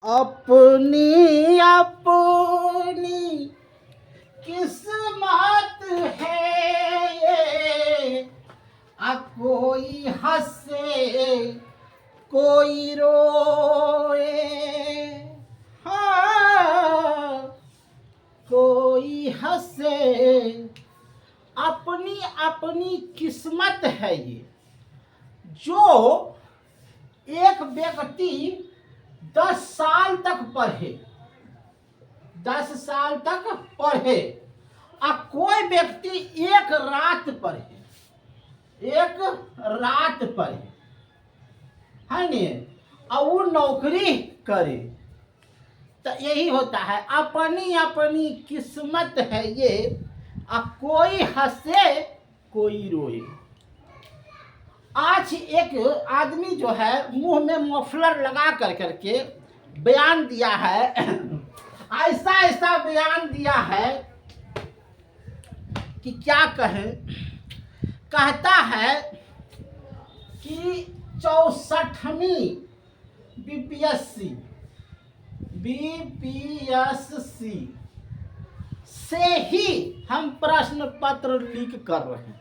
अपनी अपनी किस्मत है ये, कोई हंसे कोई रोए। हाँ, कोई हंसे, अपनी अपनी किस्मत है ये। जो एक व्यक्ति 10 साल तक पढ़े, 10 साल तक पढ़े, और कोई व्यक्ति एक रात पढ़े, एक रात पढ़े, है नहीं, और वो नौकरी करे, तो यही होता है, अपनी अपनी किस्मत है ये, कोई हंसे कोई रोए। आज एक आदमी जो है मुंह में मफलर लगा कर करके बयान दिया है, ऐसा ऐसा बयान दिया है कि क्या कहें। कहता है कि 64वीं बीपीएससी से ही हम प्रश्न पत्र लीक कर रहे हैं।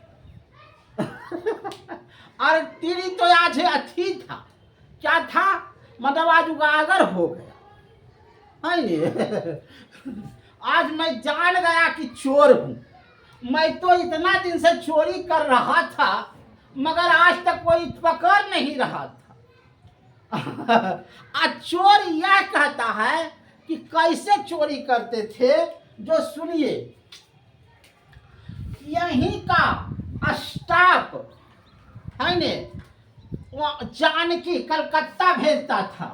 और तेरी तो आज अथी था, क्या था, मतलब आज उजागर हो गया, है नहीं। आज मैं जान गया कि चोर हूं। मैं तो इतना दिन से चोरी कर रहा था, मगर आज तक कोई पकड़ नहीं रहा था। आज चोर यह कहता है कि कैसे चोरी करते थे, जो सुनिए, यहीं का स्टाफ है ने, जानकी कलकत्ता भेजता था,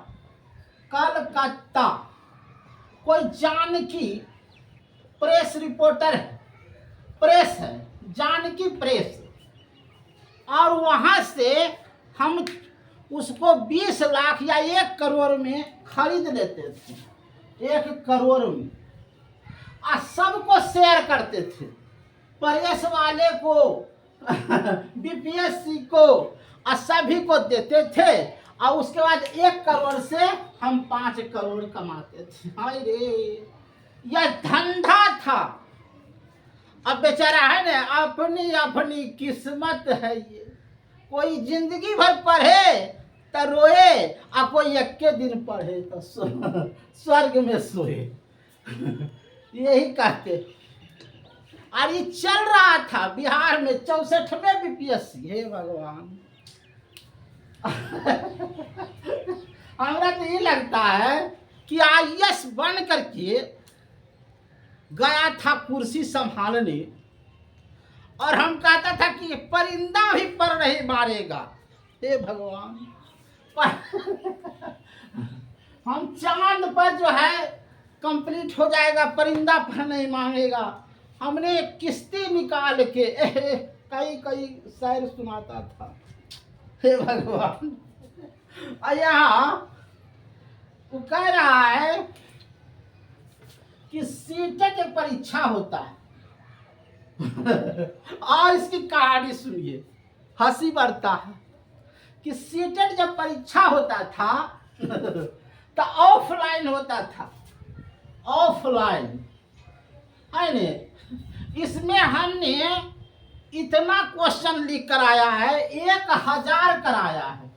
कलकत्ता। कोई जानकी प्रेस रिपोर्टर है, प्रेस है, जानकी प्रेस, और वहां से हम उसको 20 लाख या 1 करोड़ में खरीद लेते थे, 1 करोड़ में, और सबको शेयर करते थे, प्रेस वाले को, बीपीएससी को, और सभी को देते थे, और उसके बाद 1 करोड़ से हम 5 करोड़ कमाते थे। हाय रे, यह धंधा था। अब बेचारा है ना, अपनी अपनी किस्मत है ये। कोई जिंदगी भर पढ़े तो रोए, और कोई 1 दिन पढ़े तो स्वर्ग में सोए। यही कहते। और ये चल रहा था बिहार में 64वें बीपीएससी। हे भगवान, हमरा तो ये लगता है कि आईएएस बन करके गया था कुर्सी संभालने, और हम कहता था कि परिंदा भी पर नहीं मारेगा। हे भगवान, हम चांद पर जो है कंप्लीट हो जाएगा, परिंदा पर नहीं मांगेगा। हमने किस्ती निकाल के कई कई शायर सुनाता था। हे भगवान, यहाँ वो कह रहा है कि सीटेट एक परीक्षा होता है। और इसकी कहानी सुनिए, हंसी बढ़ता है कि सीटेट जब परीक्षा होता था तो ऑफलाइन होता था, ऑफलाइन, है ने। इसमें हमने इतना क्वेश्चन लिख कर आया है, 1000 कराया है,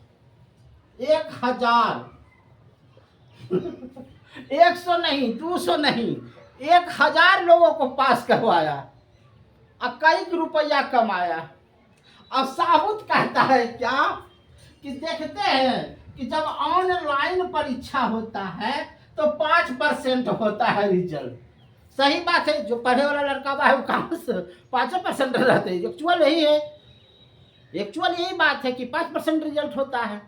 1000, 100 नहीं, 200 नहीं, 1000 लोगों को पास करवाया, और कई रुपया कमाया। अब साबुत कहता है क्या कि देखते हैं कि जब ऑनलाइन परीक्षा होता है तो 5% होता है रिजल्ट। सही बात है, जो पढ़े वाला लड़का है वो कहाँ से 5% रहते हैं। एक्चुअल यही है, एक्चुअल यही बात है कि 5% रिजल्ट होता है।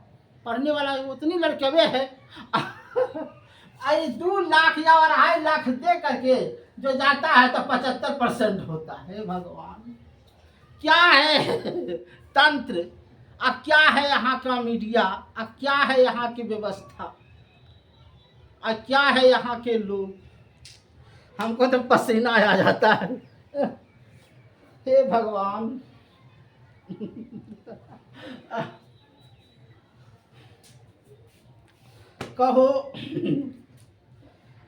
पढ़ने वाला उतनी लड़के वे है। 2 लाख या 2.5 लाख दे करके जो जाता है तो 75% होता है। भगवान, क्या है तंत्र, अब क्या है यहाँ का मीडिया, अब क्या है यहाँ की व्यवस्था, अब क्या है यहाँ के लोग। हमको तो पसीना आ जाता है। हे भगवान, कहो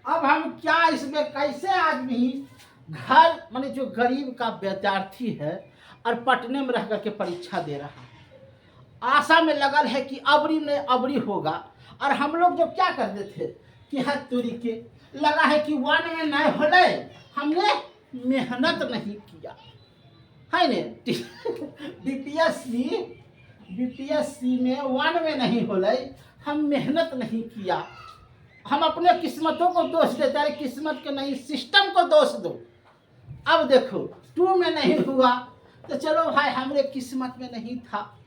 अब हम क्या इसमें कैसे आदमी घर माने जो गरीब का विद्यार्थी है और पटने में रह करके परीक्षा दे रहा है, आशा में लगल है कि अबरी में अबरी होगा, और हम लोग जो क्या करते थे कि हद तुरी के लगा है कि वन में नहीं होले, हमने मेहनत नहीं किया है ने। बीपीएससी में वन में नहीं होले, हम मेहनत नहीं किया, हम अपने किस्मतों को दोष देते, अरे किस्मत के नहीं सिस्टम को दोष दो। अब देखो 2 में नहीं हुआ तो चलो भाई हमरे किस्मत में नहीं था,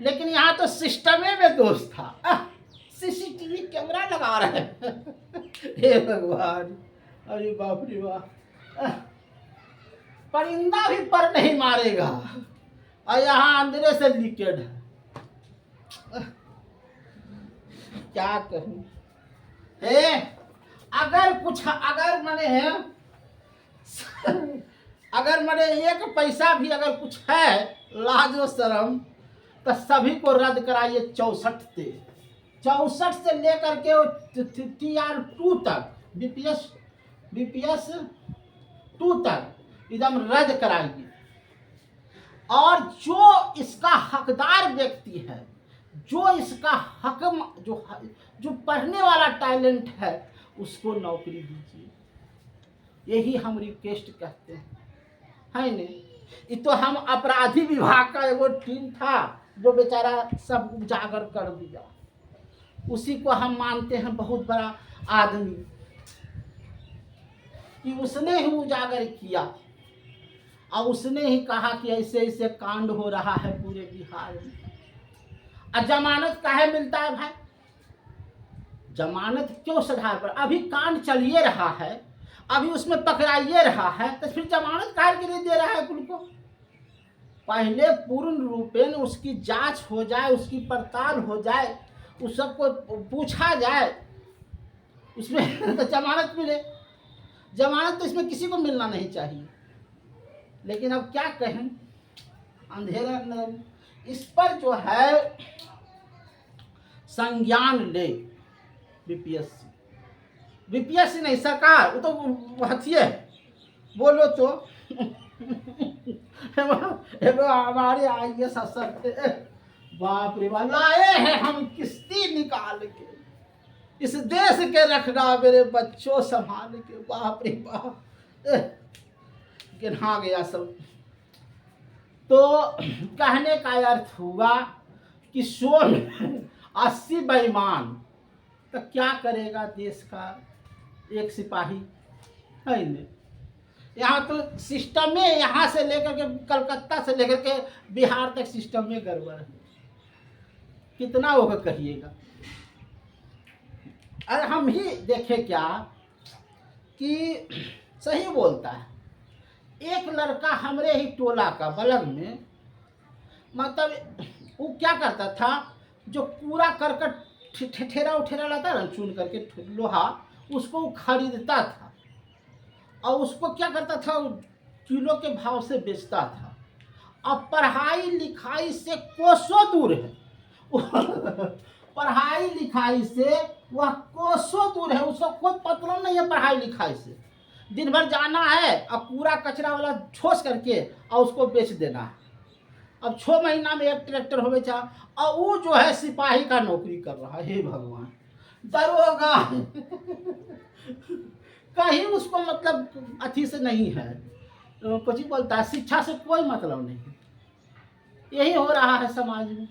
लेकिन यहाँ तो सिस्टम में दोष था। सीसीटीवी कैमरा लगा रहे हैं। हे भगवान, अरे बाप रे बाप, परिंदा भी पर नहीं मारेगा और यहाँ अंदर से लीकेड है। क्या कहूँ अगर मैंने एक पैसा भी अगर कुछ है लाजो शर्म तो सभी को रद्द कराइए 64 से लेकर के TR2 तक, बीपीएस 2 तक एकदम रद्द कराइए। और जो इसका हकदार व्यक्ति है, जो इसका हक जो पढ़ने वाला टैलेंट है, उसको नौकरी दीजिए, यही हम रिक्वेस्ट कहते हैं, है ने। ये तो हम अपराधी विभाग का एगो टीम था जो बेचारा सब उजागर कर दिया, उसी को हम मानते हैं बहुत बड़ा आदमी कि उसने ही उजागर किया और उसने ही कहा कि ऐसे ऐसे कांड हो रहा है पूरे बिहार में। और जमानत काहे मिलता है भाई? जमानत क्यों आधार पर? अभी कांड चलिए रहा है, अभी उसमें पकड़ाइए रहा है, तो फिर जमानत काहे के लिए दे रहा है उनको? पहले पूर्ण रूपेण उसकी जांच हो जाए, उसकी पड़ताल हो जाए, उस सबको पूछा जाए, उसमें तो जमानत मिले। जमानत तो इसमें किसी को मिलना नहीं चाहिए, लेकिन अब क्या कहें, अंधेरा न, इस पर जो है संज्ञान ले बीपीएससी नहीं सरकार, वो तो हथिये बोलो तो। हमारे IAS अफसर थे, बाप रे बाप, लाए हैं हम किस्ती निकाल के, इस देश के रखना मेरे बच्चों संभाल के, बाप रे बाप, गिना गया सब। तो कहने का अर्थ हुआ कि 100 में 80 बेईमान, तो क्या करेगा देश का एक सिपाही, है नहीं। यहाँ तो सिस्टम में, यहाँ से लेकर के कलकत्ता से लेकर के बिहार तक सिस्टम में गड़बड़ है, कितना होगा कहिएगा। और हम ही देखे क्या कि सही बोलता है, एक लड़का हमरे ही टोला का बलग में, मतलब वो क्या करता था, जो कूड़ा करकट ठेरा उठेरा लाता ना चुन करके लोहा, उसको खरीदता था और उसको क्या करता था, किलो के भाव से बेचता था। अब पढ़ाई लिखाई से कोसों दूर है। पढ़ाई लिखाई से वह कोसों दूर है, उसको कोई मतलब नहीं है पढ़ाई लिखाई से। दिन भर जाना है और पूरा कचरा वाला ठोस करके और उसको बेच देना है। अब 6 महीना में एक ट्रैक्टर हो बेचा, और वो जो है सिपाही का नौकरी कर रहा है। हे भगवान, दरोगा कहीं उसको मतलब अथी से नहीं है, कुछ बोलता है, शिक्षा से कोई मतलब नहीं। यही हो रहा है समाज में।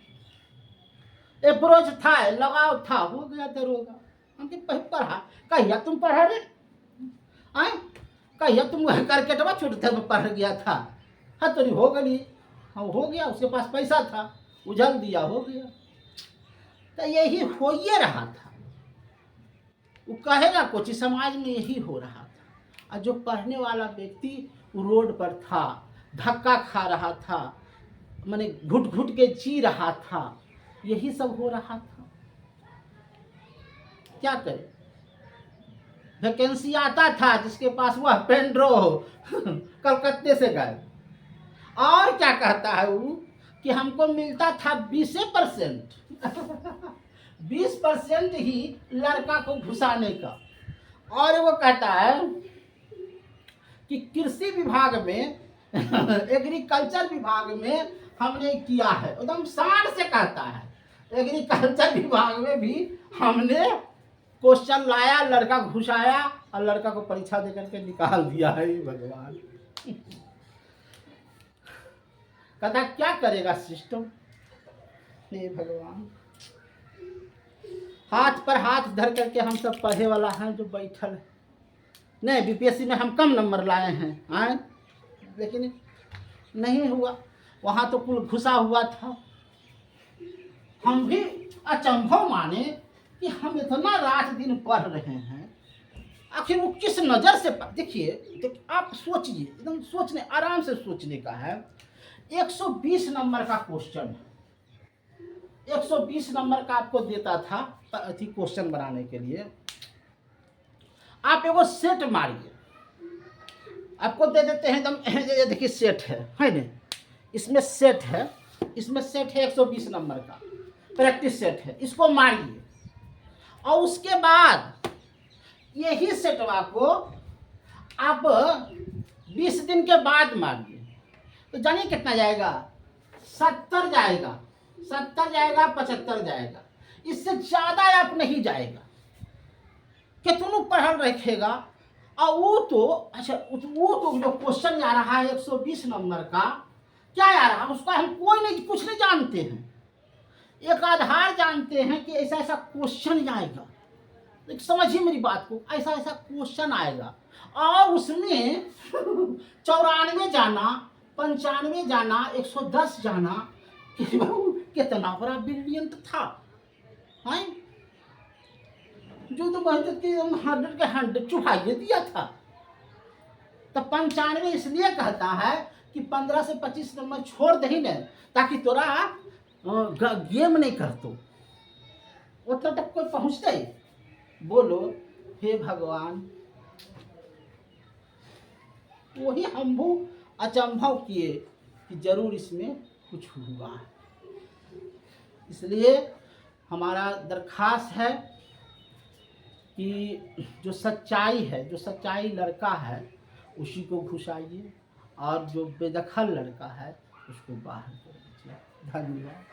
अप्रोच था, लगाव था, हो गया दरोगा। हमके पढ़ा, कहिया तुम पढ़ा रे, आए कहिया तुम क्रिकेटवा छोटे में पढ़ गया था, हाँ तो हो गई, हाँ हो गया, उसके पास पैसा था, उछल दिया, हो गया। तो यही हो ही रहा था, वो कहेगा कुछ, समाज में यही हो रहा था। और जो पढ़ने वाला व्यक्ति रोड पर था, धक्का खा रहा था, माने घुट घुट के जी रहा था, यही सब हो रहा था। क्या करे, वैकेंसी आता था, जिसके पास वह पेंड्रो कलकत्ते से गए, और क्या कहता है वो कि हमको मिलता था 20%। 20% ही लड़का को घुसाने का। और वो कहता है कि कृषि विभाग में एग्रीकल्चर विभाग में हमने किया है, एकदम शान से कहता है एग्रीकल्चर विभाग में भी हमने क्वेश्चन लाया, लड़का घुसाया और लड़का को परीक्षा देकर के निकाल दिया है। भगवान कहता क्या करेगा सिस्टम। हे भगवान, हाथ पर हाथ धर करके हम सब पढ़े वाला हैं जो बैठल है। नहीं, बीपीएससी में हम कम नंबर लाए हैं आए, लेकिन नहीं हुआ, वहाँ तो कुल घुसा हुआ था। हम भी अचंभव माने कि हम इतना रात दिन पढ़ रहे हैं, आखिर वो किस नज़र से। देखिए आप सोचिए, एकदम सोचने, आराम से सोचने का है। 120 नंबर का क्वेश्चन है, 120 नंबर का आपको देता था अथी क्वेश्चन बनाने के लिए। आप एगो सेट मारिए, आपको दे देते हैं एकदम, ये देखिए सेट है ना, इसमें सेट है, इसमें सेट है 120 नंबर का प्रैक्टिस सेट है, इसको मारिए और उसके बाद यही सेटवा को आप 20 दिन के बाद मारिए, तो जानिए कितना जाएगा, 70 जाएगा, 70 जाएगा, 75 जाएगा, इससे ज़्यादा आप नहीं जाएगा। कितना पढ़ल रखेगा। और वो तो अच्छा, वो तो जो क्वेश्चन आ रहा है 120 नंबर का, क्या आ रहा है उसका हम कोई नहीं, कुछ नहीं जानते हैं। एक आधार जानते हैं कि ऐसा ऐसा क्वेश्चन आएगा, समझिए मेरी बात को, ऐसा ऐसा क्वेश्चन आएगा और उसमें 94 जाना, 95 जाना, 110 जाना, कितना बड़ा ब्रिलियंट था। हैं? जो तो कहते कि 100 के 100 चुहाइए दिया था। तो 95 इसलिए कहता है कि 15 से 25 नंबर छोड़ दही न, ताकि तोरा गेम नहीं कर तो उतना तक कोई पहुँचते। बोलो हे भगवान, वही हम वो अचंभव किए कि जरूर इसमें कुछ हुआ। इसलिए हमारा दरखास्त है कि जो सच्चाई है, जो सच्चाई लड़का है उसी को घुसाइए और जो बेदखल लड़का है उसको बाहर कर दीजिए। धन्यवाद।